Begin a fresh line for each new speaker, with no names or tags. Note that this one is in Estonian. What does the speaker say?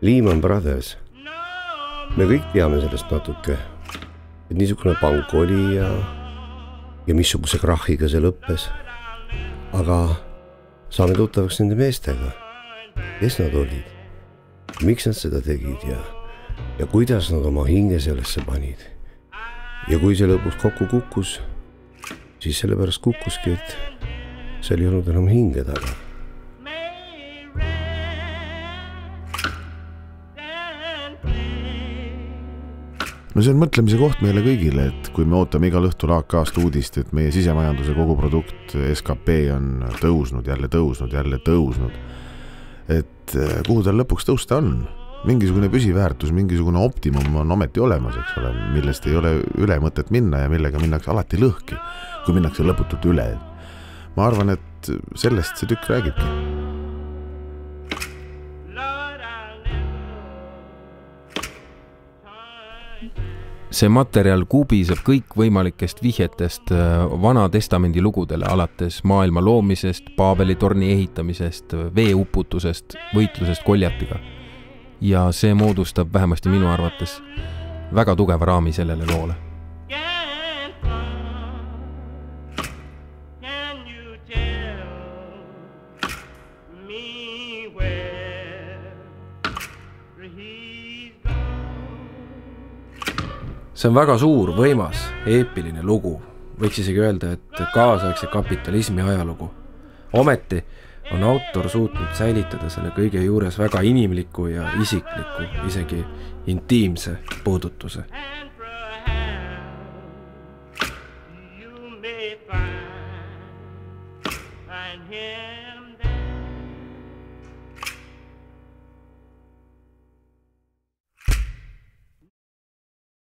Lehman Brothers. Me kõik teame sellest natuke, et niisugune pank oli ja missuguse krahhiga see lõppes. Aga saame tuttavaks nende meestega. Kes nad olid? Miks nad seda tegid ja kuidas nad oma hinge sellesse panid? Ja kui see lõpuks kokku kukkus, siis sellepärast kukkuski, et seal ei olnud enam hinge taga.
No see on mõtlemise koht meile kõigile, et kui me ootame igal õhtul AK-st uudist, et meie sisemajanduse koguprodukt SKP on tõusnud, jälle tõusnud, et kuhu tal lõpuks tõusta on? Mingisugune püsiväärtus, mingisugune optimum on ometi olemas, eks ole, millest ei ole üle mõtet minna ja millega minnakse alati lõhki, kui minnakse lõputult üle. Ma arvan, et sellest see tükk räägibki.
See materjal kubiseb kõik võimalikest vihjetest Vana Testamendi lugudele, alates maailma loomisest, Paabeli torni ehitamisest, veeuputusest, võitlusest Goljatiga. Ja see moodustab vähemasti minu arvates väga tugeva raami sellele loole.
See on väga suur, võimas, eepiline lugu. Võiks isegi öelda, et kaasaegse kapitalismi ajalugu. Ometi on autor suutnud säilitada selle kõige juures väga inimliku ja isikliku, isegi intiimse puudutuse.